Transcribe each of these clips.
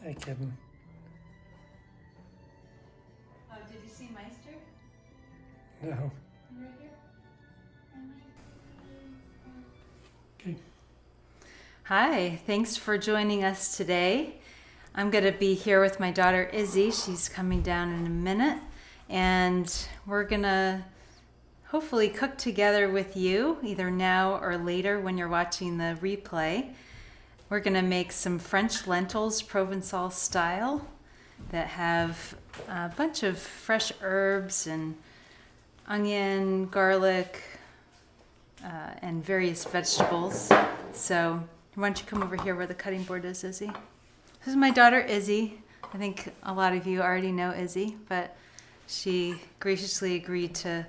Hi, Kevin. Oh, did you see Meister? No. Right here? Okay. Hi, thanks for joining us today. I'm going to be here with my daughter Izzy. She's coming down in a minute, and we're going to hopefully cook together with you either now or later when you're watching the replay. We're going to make some French lentils, Provençal style, that have a bunch of fresh herbs and onion, garlic, and various vegetables. So why don't you come over here where the cutting board is, Izzy? This is my daughter, Izzy. I think a lot of you already know Izzy, but she graciously agreed to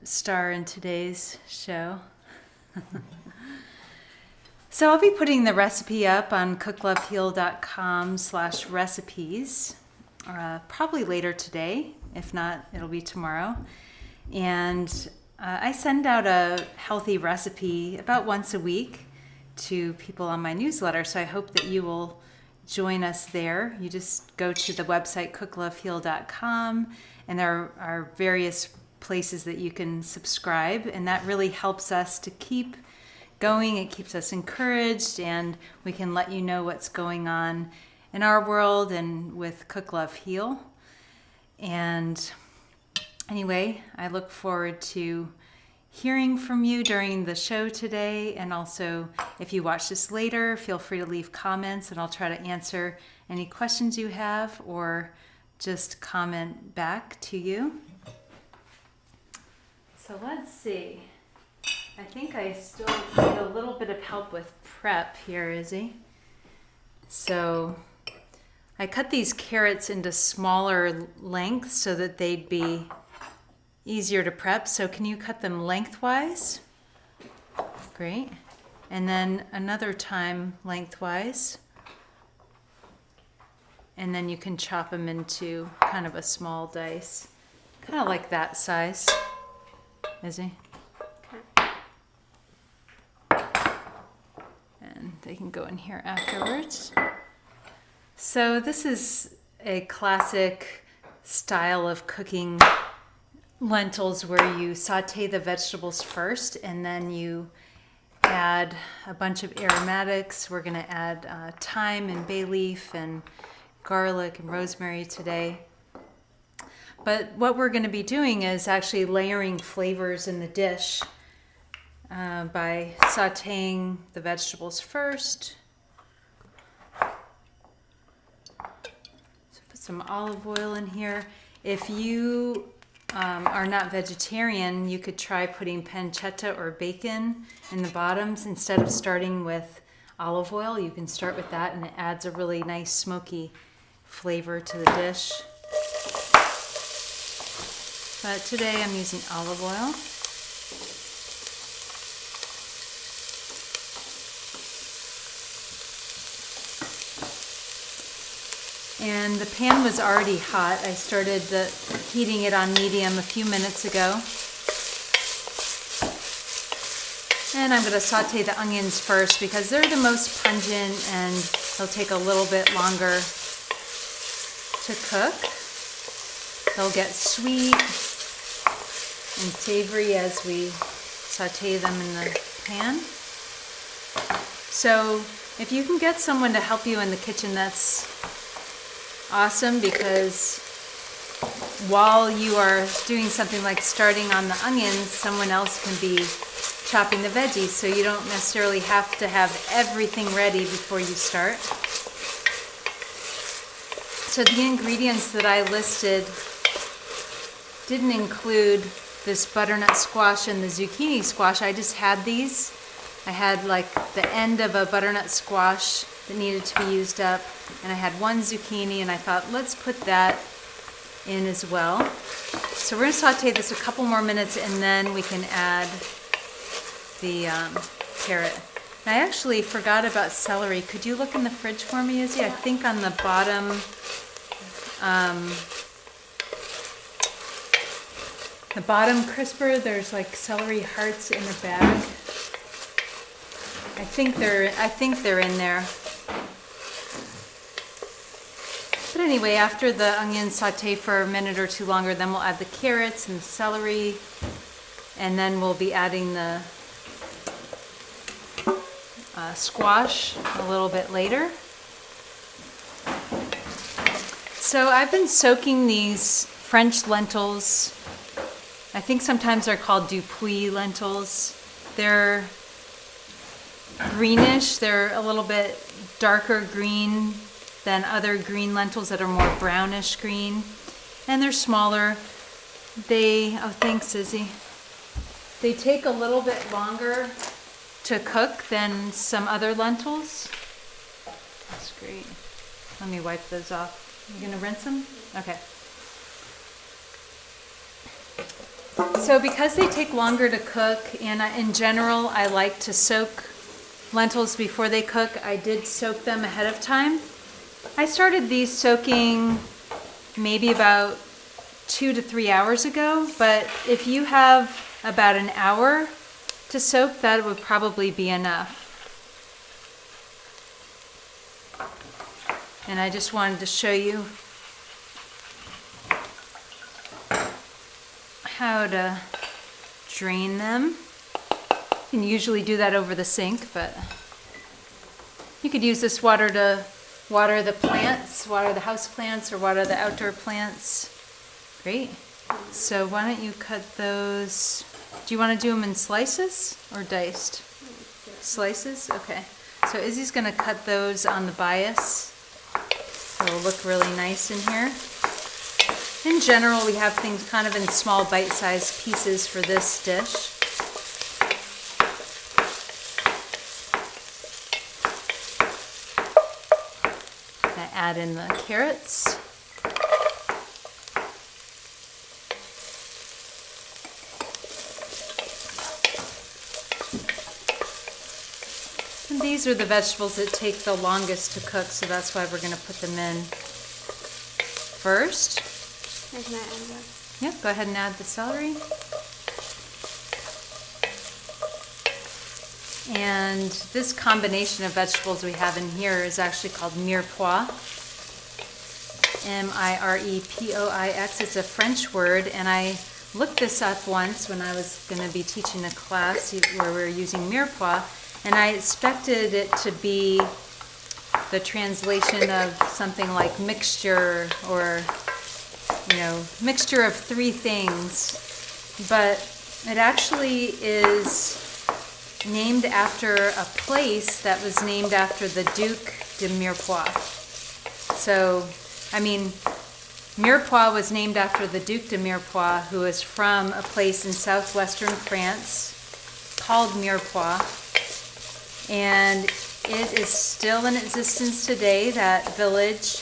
star in today's show. So I'll be putting the recipe up on cookloveheal.com/recipes, probably later today. If not, it'll be tomorrow. And I send out a healthy recipe about once a week to people on my newsletter, so I hope that you will join us there. You just go to the website cookloveheal.com, and there are various places that you can subscribe, and that really helps us to keep going. It keeps us encouraged, and we can let you know what's going on in our world and with Cook Love Heal. And anyway, I look forward to hearing from you during the show today, and also if you watch this later, feel free to leave comments and I'll try to answer any questions you have or just comment back to you. So let's see. I think I still need a little bit of help with prep here, Izzy. So I cut these carrots into smaller lengths so that they'd be easier to prep. So can you cut them lengthwise? Great. And then another time lengthwise. And then you can chop them into kind of a small dice. Kind of like that size, Izzy. And they can go in here afterwards. So this is a classic style of cooking lentils where you saute the vegetables first and then you add a bunch of aromatics. We're going to add thyme and bay leaf and garlic and rosemary today. But what we're going to be doing is actually layering flavors in the dish by sauteing the vegetables first. So put some olive oil in here. If you are not vegetarian, you could try putting pancetta or bacon in the bottoms instead of starting with olive oil. You can start with that, and it adds a really nice smoky flavor to the dish. But today I'm using olive oil. And the pan was already hot. I started heating it on medium a few minutes ago. And I'm going to saute the onions first because they're the most pungent and they'll take a little bit longer to cook. They'll get sweet and savory as we saute them in the pan. So if you can get someone to help you in the kitchen, that's awesome, because while you are doing something like starting on the onions, someone else can be chopping the veggies, so you don't necessarily have to have everything ready before you start. So the ingredients that I listed didn't include this butternut squash and the zucchini squash. I just had these. I had like the end of a butternut squash that needed to be used up, and I had one zucchini, and I thought, let's put that in as well. So we're going to saute this a couple more minutes, and then we can add the carrot. And I actually forgot about celery. Could you look in the fridge for me, Izzy? I think on the bottom, crisper, there's like celery hearts in a bag. I think they're in there. anyway, after the onions saute for a minute or two longer, then we'll add the carrots and the celery, and then we'll be adding the squash a little bit later. So I've been soaking these French lentils. I think sometimes they're called Dupuis lentils. They're greenish. They're a little bit darker green than other green lentils that are more brownish green. And they're smaller. Oh, thanks, Izzy. They take a little bit longer to cook than some other lentils. That's great. Let me wipe those off. You gonna rinse them? Okay. So because they take longer to cook, and in general I like to soak lentils before they cook, I did soak them ahead of time. I started these soaking maybe about 2 to 3 hours ago, but if you have about an hour to soak, that would probably be enough. And I just wanted to show you how to drain them. You can usually do that over the sink, but you could use this water to water the plants, water the house plants, or water the outdoor plants. Great. So why don't you cut those? Do you want to do them in slices or diced? Slices? Okay. So Izzy's going to cut those on the bias. It'll look really nice in here. In general, we have things kind of in small bite-sized pieces for this dish. I add in the carrots. And these are the vegetables that take the longest to cook, so that's why we're going to put them in first. Can I add that? Yeah, go ahead and add the celery. And this combination of vegetables we have in here is actually called mirepoix. M-I-R-E-P-O-I-X. It's a French word, and I looked this up once when I was going to be teaching a class where we were using mirepoix, and I expected it to be the translation of something like mixture, or mixture of three things, but it actually is named after a place that was named after the Duc de Mirepoix. So, Mirepoix was named after the Duc de Mirepoix, who is from a place in southwestern France called Mirepoix, and it is still in existence today, that village.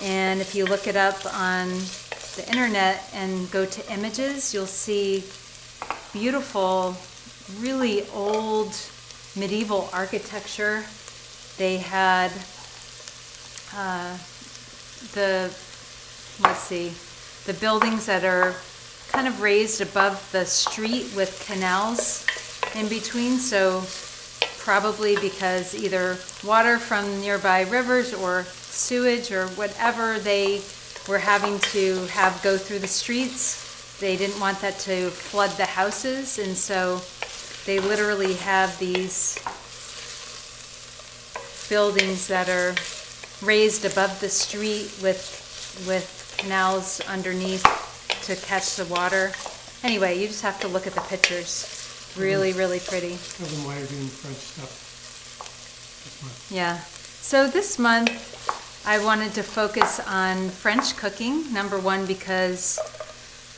And if you look it up on the internet and go to images, you'll see beautiful, really old medieval architecture. They had the buildings that are kind of raised above the street with canals in between, so probably because either water from nearby rivers or sewage or whatever they were having to have go through the streets, they didn't want that to flood the houses, and so they literally have these buildings that are raised above the street with canals underneath to catch the water. Anyway, you just have to look at the pictures. Really, really pretty. Doesn't why you're doing French stuff this month. Yeah. So this month I wanted to focus on French cooking. Number one, because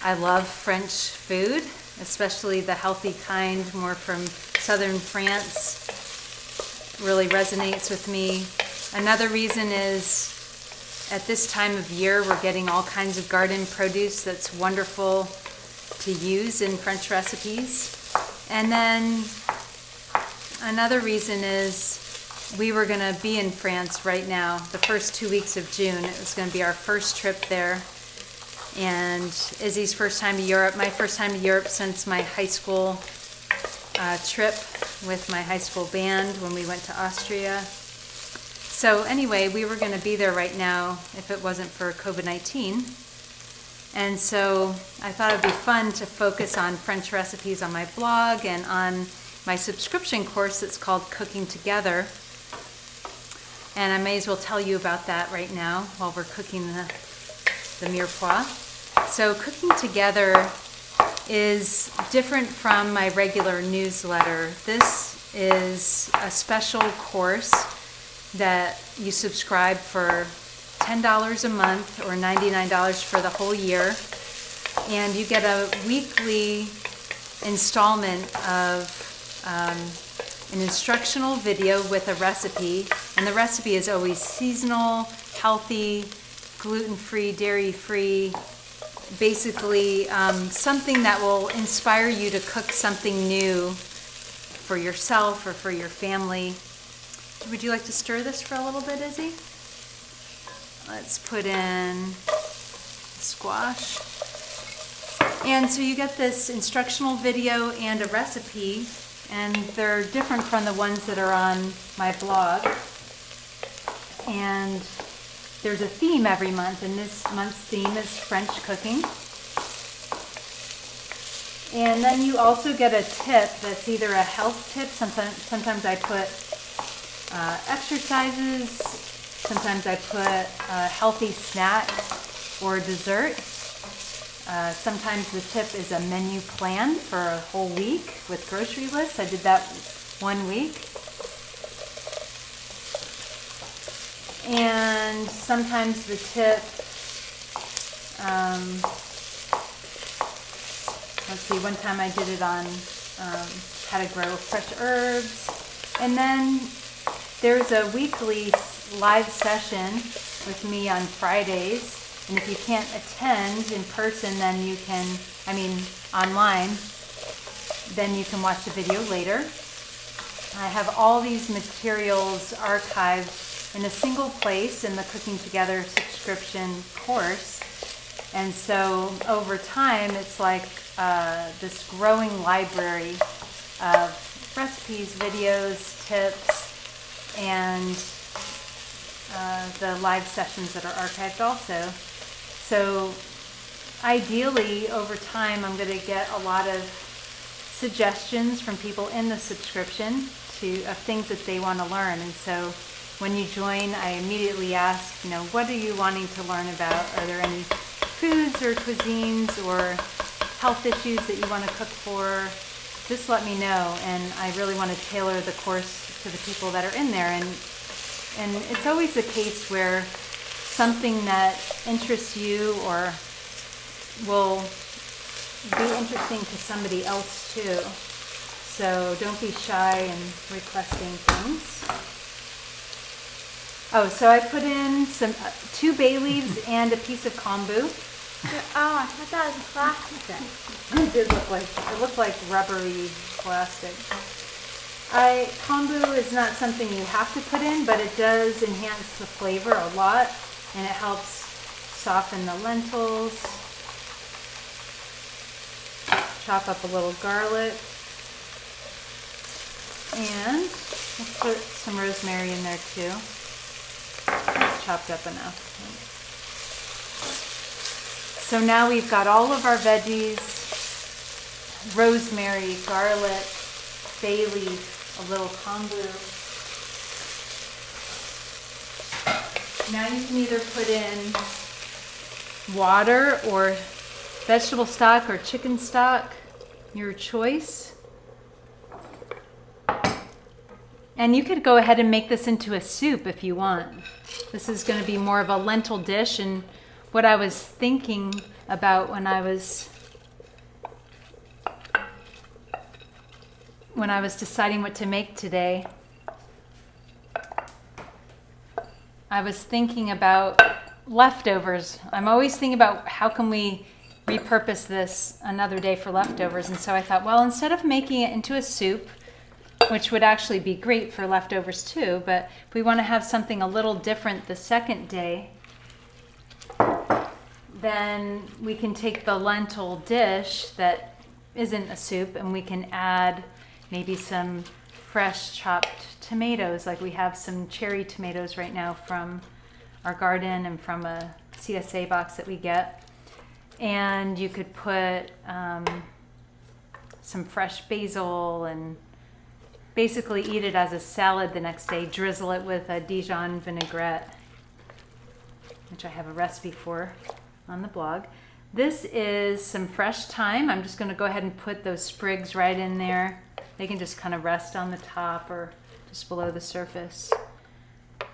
I love French food, especially the healthy kind, more from southern France. Really resonates with me. Another reason is at this time of year we're getting all kinds of garden produce that's wonderful to use in French recipes. And then another reason is we were going to be in France right now, the first 2 weeks of June. It was going to be our first trip there. And Izzy's first time to Europe, my first time to Europe since my high school trip with my high school band when we went to Austria. So anyway, we were going to be there right now if it wasn't for COVID-19. And so I thought it'd be fun to focus on French recipes on my blog and on my subscription course that's called Cooking Together. And I may as well tell you about that right now while we're cooking the mirepoix. So Cooking Together is different from my regular newsletter. This is a special course that you subscribe for $10 a month or $99 for the whole year, and you get a weekly installment of an instructional video with a recipe, and the recipe is always seasonal, healthy, gluten-free, dairy-free, basically something that will inspire you to cook something new for yourself or for your family. Would you like to stir this for a little bit, Izzy? Let's put in squash. And so you get this instructional video and a recipe, and they're different from the ones that are on my blog. And there's a theme every month, and this month's theme is French cooking. And then you also get a tip that's either a health tip, sometimes I put exercises, sometimes I put a healthy snack or dessert. Sometimes the tip is a menu plan for a whole week with grocery lists. I did that one week. And sometimes the tip, let's see, one time I did it on how to grow fresh herbs. And then there's a weekly live session with me on Fridays. And if you can't attend in person, then you can, online, then you can watch the video later. I have all these materials archived in a single place in the Cooking Together subscription course. And so over time, it's like this growing library of recipes, videos, tips, and the live sessions that are archived also. So ideally, over time, I'm going to get a lot of suggestions from people in the subscription of things that they want to learn. And so when you join, I immediately ask, what are you wanting to learn about? Are there any foods or cuisines or health issues that you want to cook for? Just let me know. And I really want to tailor the course to the people that are in there. And it's always the case where something that interests you or will be interesting to somebody else too. So don't be shy in requesting things. Oh, so I put in 2 bay leaves and a piece of kombu. Oh, I thought that was plastic. It looked like rubbery plastic. Kombu is not something you have to put in, but it does enhance the flavor a lot, and it helps soften the lentils. Chop up a little garlic, and let's put some rosemary in there too. It's chopped up enough. So now we've got all of our veggies: rosemary, garlic, bay leaf, a little kombu. Now you can either put in water or vegetable stock or chicken stock, your choice. And you could go ahead and make this into a soup if you want. This is going to be more of a lentil dish, and what I was thinking about when I was deciding what to make today, I was thinking about leftovers. I'm always thinking about how can we repurpose this another day for leftovers. And so I thought, well, instead of making it into a soup, which would actually be great for leftovers too, but if we want to have something a little different the second day, then we can take the lentil dish that isn't a soup and we can add maybe some fresh chopped tomatoes, like we have some cherry tomatoes right now from our garden and from a CSA box that we get. And you could put some fresh basil and basically eat it as a salad the next day. Drizzle it with a Dijon vinaigrette, which I have a recipe for on the blog. This is some fresh thyme. I'm just going to go ahead and put those sprigs right in there. They can just kind of rest on the top or just below the surface.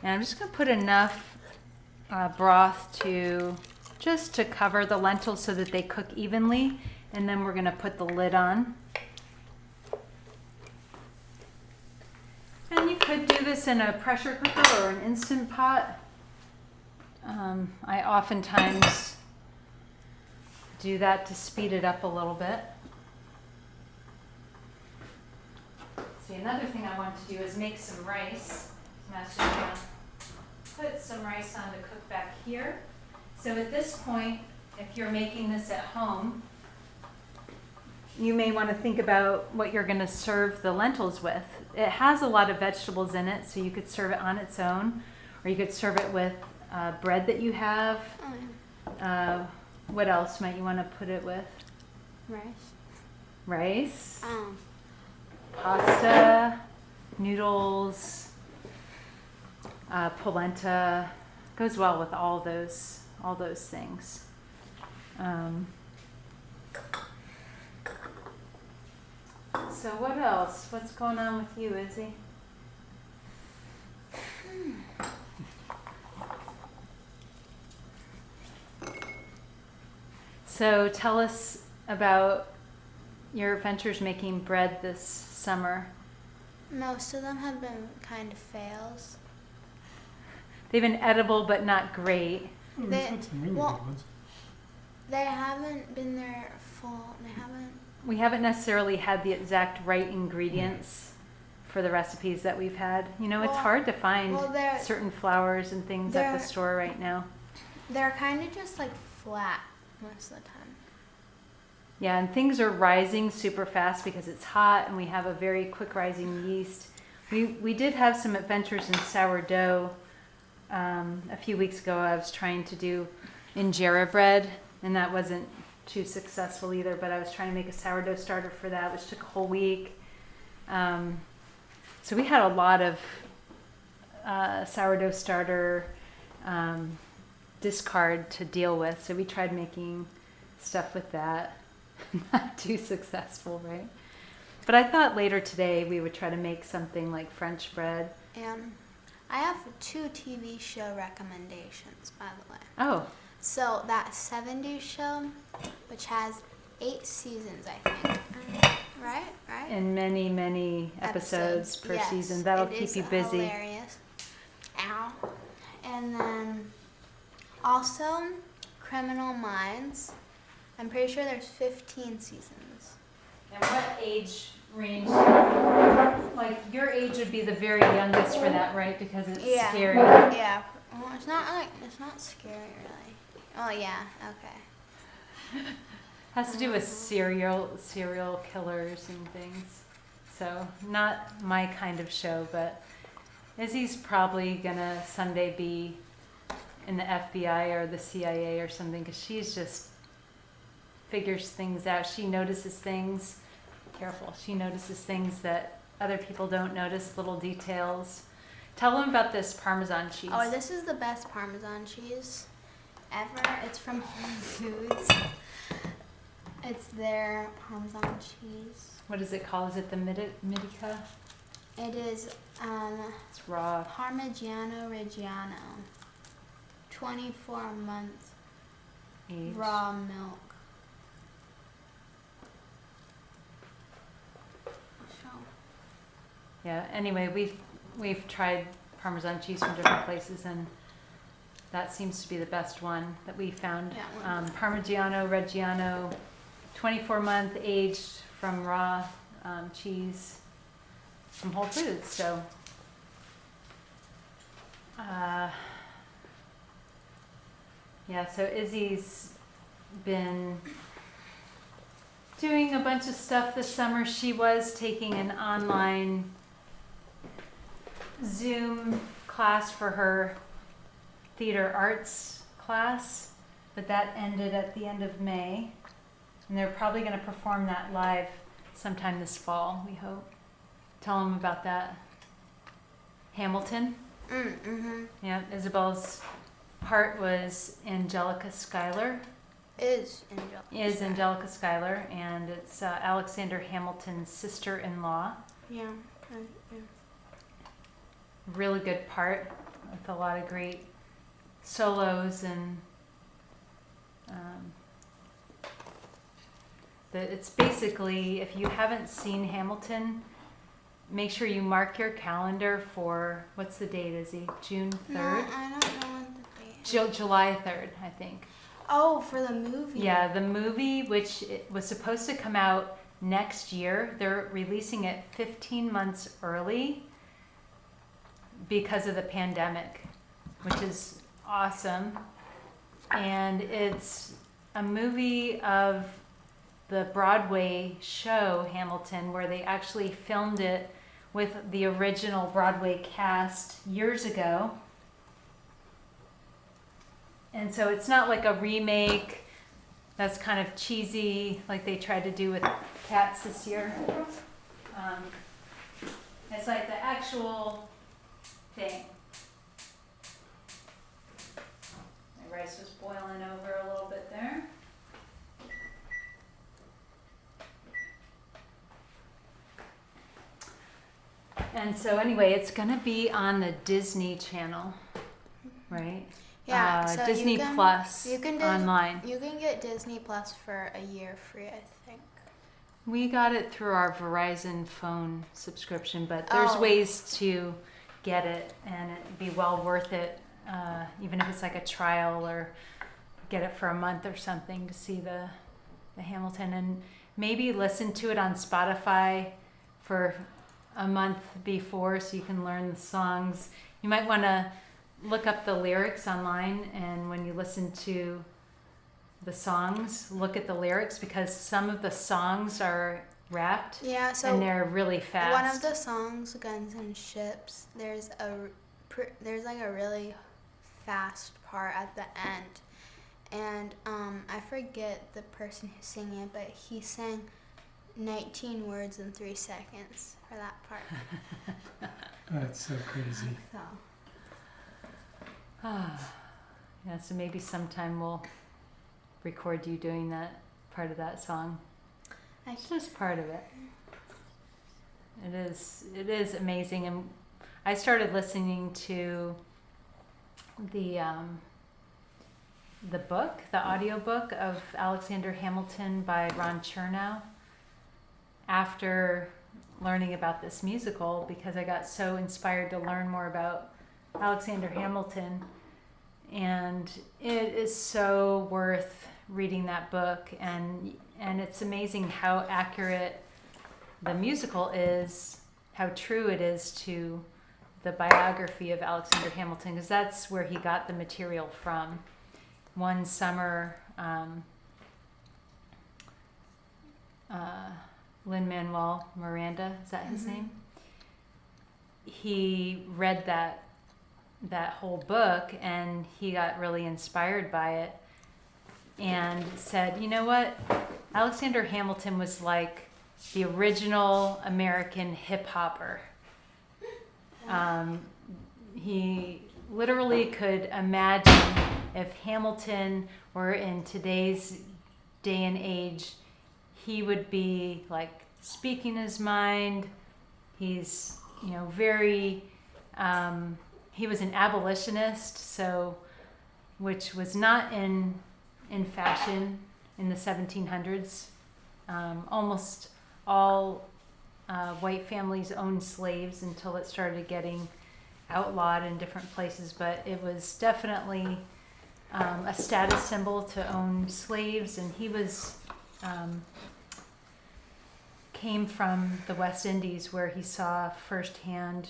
And I'm just going to put enough broth just to cover the lentils so that they cook evenly. And then we're going to put the lid on. And you could do this in a pressure cooker or an Instant Pot. I oftentimes do that to speed it up a little bit. See, another thing I want to do is make some rice. I'm actually going to put some rice on to cook back here. So at this point, if you're making this at home, you may want to think about what you're going to serve the lentils with. It has a lot of vegetables in it, so you could serve it on its own, or you could serve it with bread that you have. What else might you want to put it with? Rice. Pasta, noodles, polenta. Goes well with all those things. So what else? What's going on with you, Izzy? So tell us about your adventures making bread this summer. Most of them have been kind of fails. They've been edible but not great. Oh, we've had some really good ones. They haven't been their full. We haven't necessarily had the exact right ingredients for the recipes that we've had. You know, it's hard to find certain flours and things at the store right now. They're kind of just like flat most of the time. Yeah, and things are rising super fast because it's hot and we have a very quick rising yeast. We did have some adventures in sourdough. A few weeks ago I was trying to do injera bread, and that wasn't too successful either, but I was trying to make a sourdough starter for that, which took a whole week. So we had a lot of sourdough starter discard to deal with, so we tried making stuff with that. Not too successful, right? But I thought later today we would try to make something like French bread. And I have 2 TV show recommendations, by the way. Oh. So that 70s show, which has 8 seasons, I think. Right? And many, many episodes per season. That'll keep you busy. Hilarious. Ow. And then also Criminal Minds. I'm pretty sure there's 15 seasons. And what age range? Like your age would be the very youngest for that, right? Because it's scary. Yeah. Well, it's not scary really. Oh yeah. Okay. Has to do with serial killers and things. So not my kind of show, but Izzy's probably gonna someday be in the FBI or the CIA or something, because she's just figures things out. She notices things. Careful. She notices things that other people don't notice, little details. Tell them about this Parmesan cheese. Oh, this is the best Parmesan cheese ever. It's from Whole Foods. It's their Parmesan cheese. What is it called? Is it the Medica? It is It's raw. Parmigiano Reggiano. 24-month Age. raw milk. So. Yeah. Anyway, we've tried Parmesan cheese from different places, and that seems to be the best one that we found. Yeah, Parmigiano Reggiano, 24-month aged from raw cheese from Whole Foods. So, yeah. So Izzy's been doing a bunch of stuff this summer. She was taking an online Zoom class for her theater arts class, but that ended at the end of May. And they're probably going to perform that live sometime this fall, we hope. Tell them about that. Hamilton. Mm-hmm. Yeah, Isabel's part was Angelica Schuyler. Is Angelica. Is Angelica Schuyler, and it's Alexander Hamilton's sister-in-law. Yeah. Yeah. Really good part with a lot of great solos and it's basically, if you haven't seen Hamilton, make sure you mark your calendar for, what's the date, Izzy? June 3rd? No, I don't know what the date is. July 3rd, I think. Oh, for the movie. Yeah, the movie, which it was supposed to come out next year, they're releasing it 15 months early because of the pandemic, which is awesome. And it's a movie of the Broadway show Hamilton, where they actually filmed it with the original Broadway cast years ago. And so it's not like a remake that's kind of cheesy like they tried to do with Cats this year. It's like the actual thing. My rice was boiling over a little bit there. And so anyway, it's going to be on the Disney Channel, right? Yeah, so Disney you can, Plus you can online. You can get Disney Plus for a year free, I think. We got it through our Verizon phone subscription, but there's ways to get it, and it'd be well worth it, even if it's like a trial or get it for a month or something to see the Hamilton, and maybe listen to it on Spotify for a month before so you can learn the songs. You might want to look up the lyrics online, and when you listen to the songs, look at the lyrics, because some of the songs are rapped. Yeah, so and they're really fast. One of the songs, Guns and Ships, there's like a really fast part at the end, and I forget the person who's singing it, but he sang 19 words in 3 seconds for that part. That's so crazy. So. Yeah, so maybe sometime we'll record you doing that part of that song. It's just part of it. It is amazing, and I started listening to the book, the audiobook of Alexander Hamilton by Ron Chernow after learning about this musical, because I got so inspired to learn more about Alexander Hamilton, and it is so worth reading that book, and it's amazing how accurate the musical is, how true it is to the biography of Alexander Hamilton, because that's where he got the material from. One summer, Lin-Manuel Miranda, is that his name? He read that whole book, and he got really inspired by it and said, you know what, Alexander Hamilton was like the original American hip-hopper. He literally could imagine if Hamilton were in today's day and age, he would be like speaking his mind. He's, very, he was an abolitionist, so, which was not in fashion in the 1700s. Almost all white families owned slaves until it started getting outlawed in different places, but it was definitely a status symbol to own slaves, and he was came from the West Indies, where he saw firsthand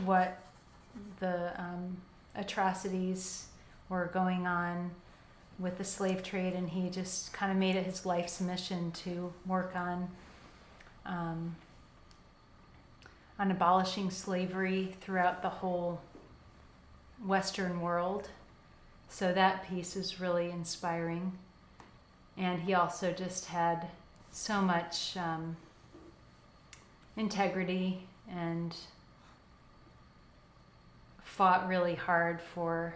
what the atrocities were going on with the slave trade, and he just kind of made it his life's mission to work on on abolishing slavery throughout the whole Western world. So that piece is really inspiring. And he also just had so much integrity and fought really hard for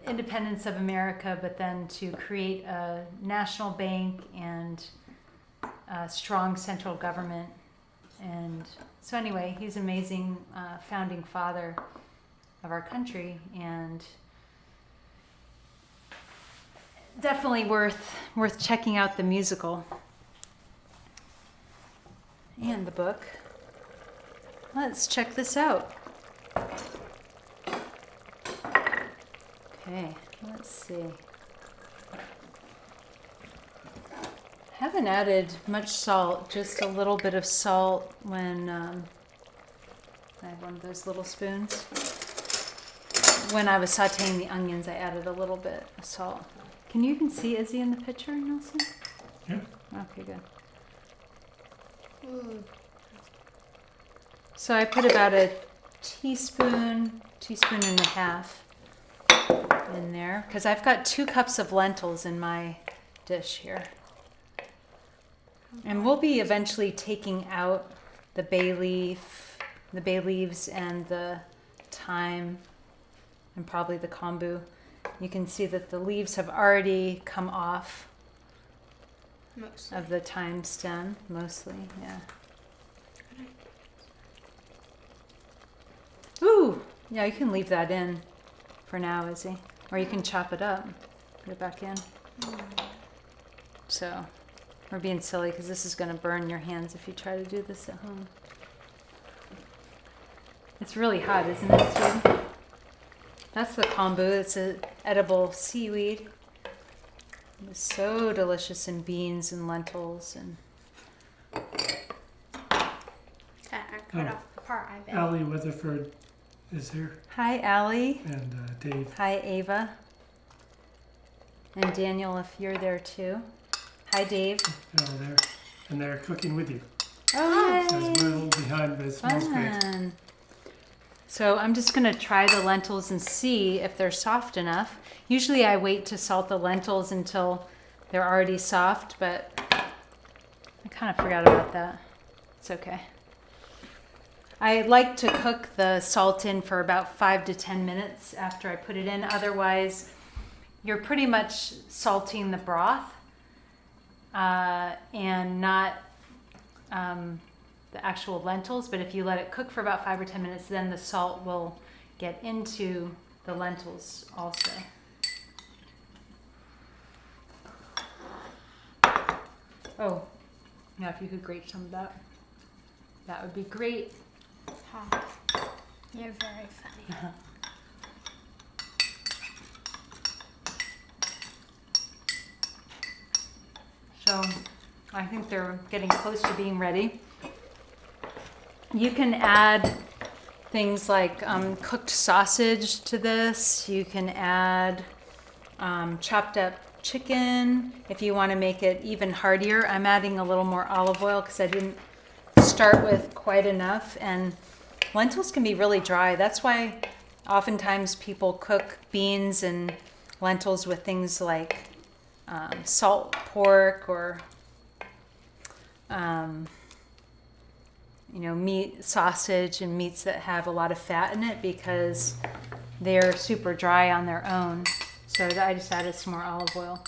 independence of America, but then to create a national bank and a strong central government. And so anyway, he's an amazing founding father of our country, and definitely worth checking out the musical and the book. Let's check this out. Okay, let's see. Haven't added much salt, just a little bit of salt when I have one of those little spoons. When I was sauteing the onions, I added a little bit of salt. Can you even see Izzy in the picture, Nelson? Yeah. Okay, good. Ooh. So I put about a teaspoon and a half in there, because I've got 2 cups of lentils in my dish here. And we'll be eventually taking out the bay leaves and the thyme and probably the kombu. You can see that the leaves have already come off Mostly. of the thyme stem, mostly, yeah. Ooh, yeah, you can leave that in for now, Izzy. Or you can chop it up, put it back in. So, we're being silly because this is going to burn your hands if you try to do this at home. It's really hot, isn't it, Sue? That's the kombu. It's an edible seaweed. It's so delicious in beans and lentils and. I cut off the part I bet. Allie Weatherford is here, Hi, Allie. and Dave. Hi, Ava. And Daniel, if you're there too. Hi, Dave. They're all there, and they're cooking with you. Oh, So yay. we're a little behind, but it smells great. Fun. So I'm just going to try the lentils and see if they're soft enough. Usually I wait to salt the lentils until they're already soft, but I kind of forgot about that. It's okay. I like to cook the salt in for about 5 to 10 minutes after I put it in. Otherwise, you're pretty much salting the broth and not the actual lentils. But if you let it cook for about 5 or 10 minutes, then the salt will get into the lentils also. Oh, yeah, if you could grate some of that, that would be great. Huh. You're very funny. So I think they're getting close to being ready. You can add things like cooked sausage to this. You can add chopped up chicken if you want to make it even heartier. I'm adding a little more olive oil because I didn't start with quite enough. And lentils can be really dry. That's why oftentimes people cook beans and lentils with things like salt pork or meat, sausage, and meats that have a lot of fat in it because they're super dry on their own. So I just added some more olive oil.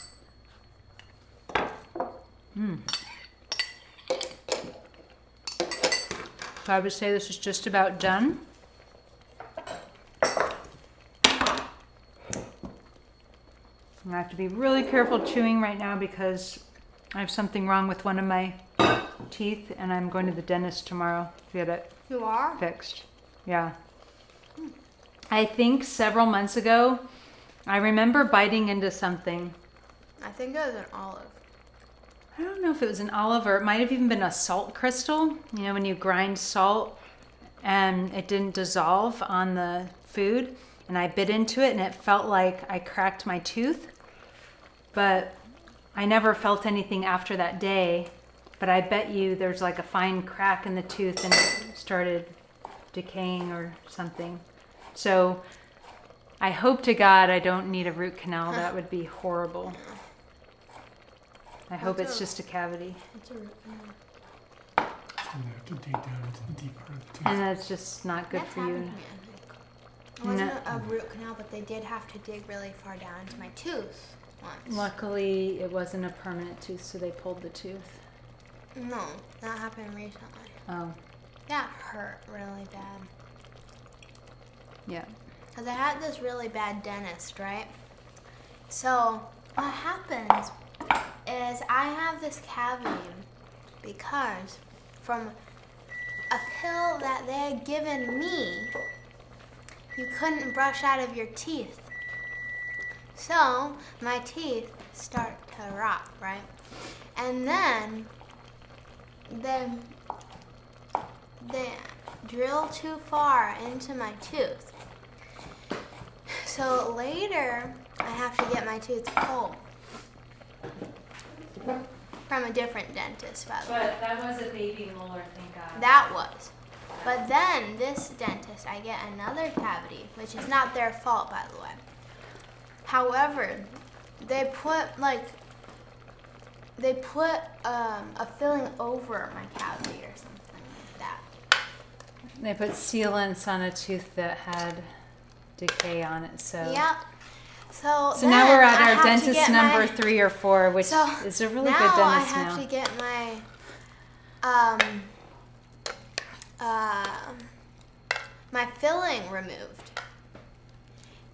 So I would say this is just about done. I have to be really careful chewing right now because I have something wrong with one of my teeth and I'm going to the dentist tomorrow to get it You are? fixed. Yeah. I think several months ago, I remember biting into something. I think it was an olive. I don't know if it was an olive or it might have even been a salt crystal. You know, when you grind salt and it didn't dissolve on the food, and I bit into it and it felt like I cracked my tooth. But I never felt anything after that day. but I bet you there's like a fine crack in the tooth and it started decaying or something. So I hope to God I don't need a root canal. That would be horrible. I hope it's just a cavity. It's a root canal. And they have to dig down into the deep part of the tooth. And that's just not good That's for happened you. to me, I think. It wasn't a root canal, but they did have to dig really far down into my tooth once. Luckily, it wasn't a permanent tooth, so they pulled the tooth. No, that happened recently. Oh, That hurt really bad. yeah. Because I had this really bad dentist, right? So what happens is I have this cavity because from a pill that they had given me, you couldn't brush out of your teeth. So my teeth start to rot, right? And then they drill too far into my tooth. So later, I have to get my tooth pulled from a different dentist, by the way. But that was a baby molar, thank God. That was. But then this dentist, I get another cavity, which is not their fault, by the way. However, they put a filling over my cavity or something like that. They put sealants on a tooth that had decay on it, so. Yep. So Now we're at I our have to dentist get number my- 3 or 4, which So is a really good now I dentist have now. to get my filling removed.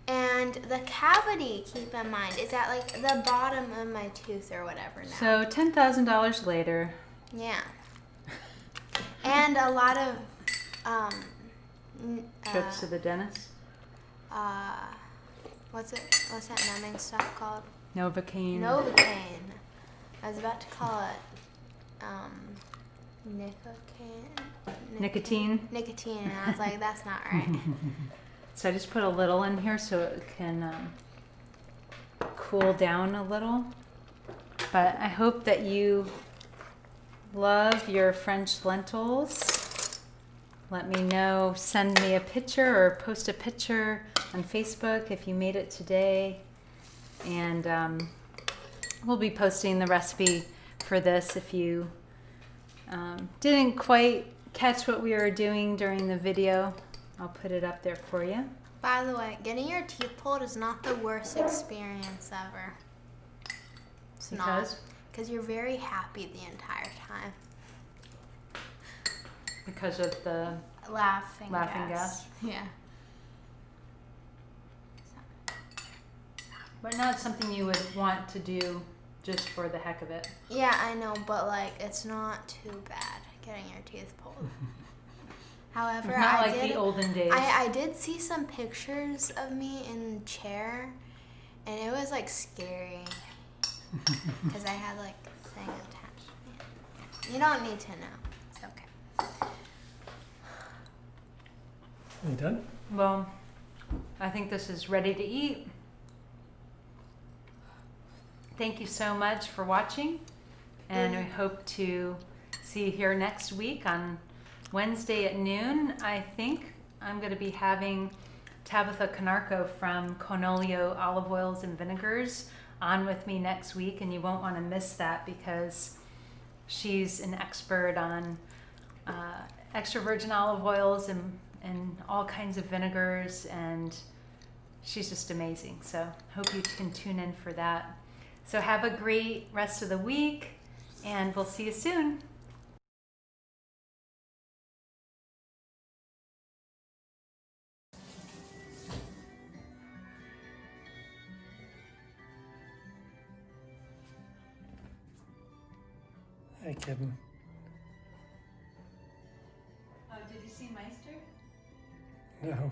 And the cavity, keep in mind, is at like the bottom of my tooth or whatever now. So $10,000 later. Yeah. And a lot of Trips to the dentist. what's that numbing stuff called? Novocaine. Novocaine. I was about to call it Nicotine. Nicotine, and I was like, that's not right. So I just put a little in here so it can cool down a little. But I hope that you love your French lentils. Let me know, send me a picture or post a picture on Facebook if you made it today. And we'll be posting the recipe for this if you didn't quite catch what we were doing during the video. I'll put it up there for you. By the way, getting your teeth pulled is not the worst experience ever. It's not. Because you're very happy the entire time. Because of the Laughing gas. Yeah. But not something you would want to do just for the heck of it. Yeah, I know, but like, it's not too bad getting your teeth pulled. However, It's not like the olden days. I did see some pictures of me in the chair, and it was like scary because I had like a thing attached to me. You don't need to know. It's okay. Are you done? Well, I think this is ready to eat. Thank you so much for watching, and we hope to see you here next week on Wednesday at noon. I think I'm going to be having Tabitha Canarco from Conolio Olive Oils and Vinegars on with me next week, and you won't want to miss that because she's an expert on extra virgin olive oils and all kinds of vinegars, and she's just amazing. So hope you can tune in for that. So have a great rest of the week, and we'll see you soon. Hi, Kevin. Oh, did you see Meister? No.